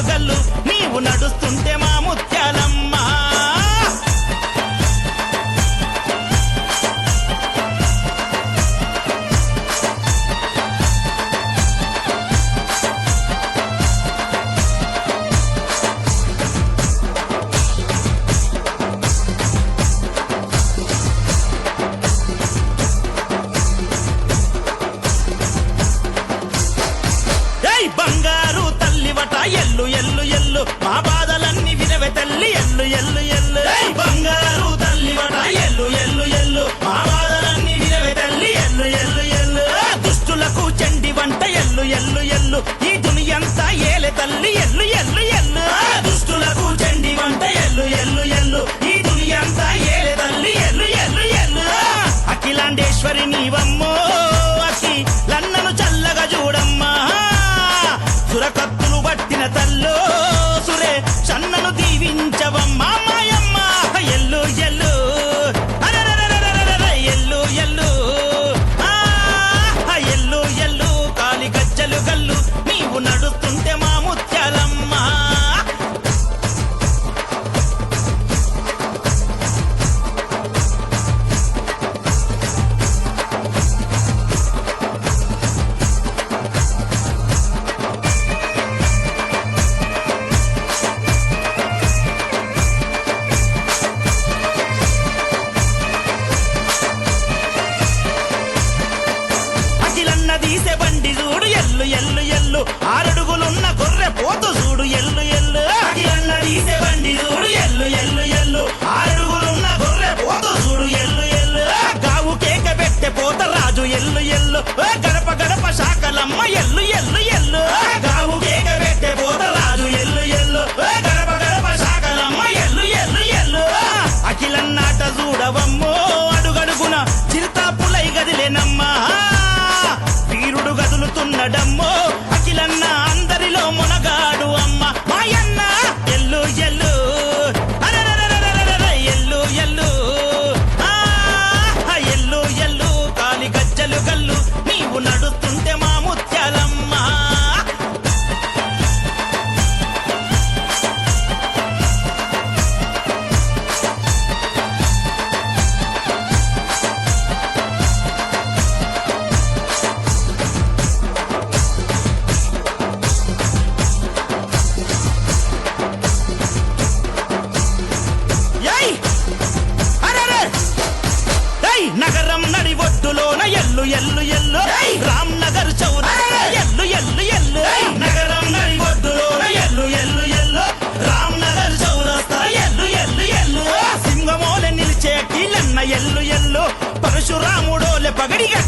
గజ్జలు గల్లు నీవు నడుస్తుంటే మా ముత్యాలమ్మ బంగారు తల్లివట ఎల్లు ఎల్లు ఎల్లు మా బాధలన్నీ వినవే తల్లి ఎల్లు ఎల్లు ఎల్లు బంగారు తల్లివట ఎల్లు ఎల్లు ఎల్లు మా బాధలన్నీ వినవే తల్లి ఎల్లు ఎల్లు ఎల్లు దుష్టులకు చండి వంట ఎల్లు ఎల్లు ఎల్లు ఈ దునియంతా ఏలే తల్లి ఎల్లు ఎల్లు ఎల్లు దుష్టులకు చండి వంట ఎల్లు ఎల్లు ఎల్లు ఈ దునియంతా ఏలే తల్లి ఎల్లు ఎల్లు ఎల్లు అఖిలాండేశ్వరి నీవమ్మో అఖి లన్నను చల్లగా చూడమ్మా సురకత్తులు పట్టిన తల్లో సురే చన్నను దీవించవమ్మా మాయమ్మ ఎల్లు ఎల్లు ఎల్లు ఎల్లు ఎల్లు ఎల్లు కాలి గజ్జలు గల్లు నీవు నడుస్తుంటే మా ముత్యాలమ్మ తీసే బండి చూడు ఎల్లు ఎల్లు ఎల్లు ఆరడుగులున్న గొర్రె పోతు చూడు ఎల్లు ఎల్లు అన్న తీసే బండి చూడు ఎల్లు ఎల్లు ఎల్లు ఆరడుగులున్న గొర్రె పోతు చూడు ఎల్లు ఎల్లు గావు కేక పెట్టే పోత రాజు ఎల్లు ఎల్లు గడప గడప శాఖలమ్మ ఎల్లు ఎల్లు ఎల్లు గావు కేక పెట్టే పోత రాజు ఎల్లు ఎల్లు గడప గడప శాఖలమ్మ ఎల్లు ఎల్లు ఎల్లు అఖిలన్నాట చూడవమ్మో అడుగడుగున చిరుతాపులై గదిలేనమ్మా వీరుడు గదులుతున్నడమ్మో అఖిలన్న అందరిలో మునగాడు అమ్మ మాయన్న ఎల్లు ఎల్లు ఎల్లు ఎల్లు ఎల్లు ఎల్లు కాలి గజ్జలు గల్లు నీవు నడుస్తుంటే మా ముత్యాలమ్మ నగరం నడి ఒడ్డులోన ఎల్లు ఎల్లు ఎల్లు రామ్ నగర్ చౌరస్తా ఎల్లు ఎల్లు ఎల్లు నగరం నడి ఒడ్డులోన ఎల్లు ఎల్లు ఎల్లు రామ్ నగర్ చౌరస్తా ఎల్లు ఎల్లు ఎల్లు సింగమోలె నిలిచే కీలన్న ఎల్లు ఎల్లు పరశురాముడోలె పగడిగా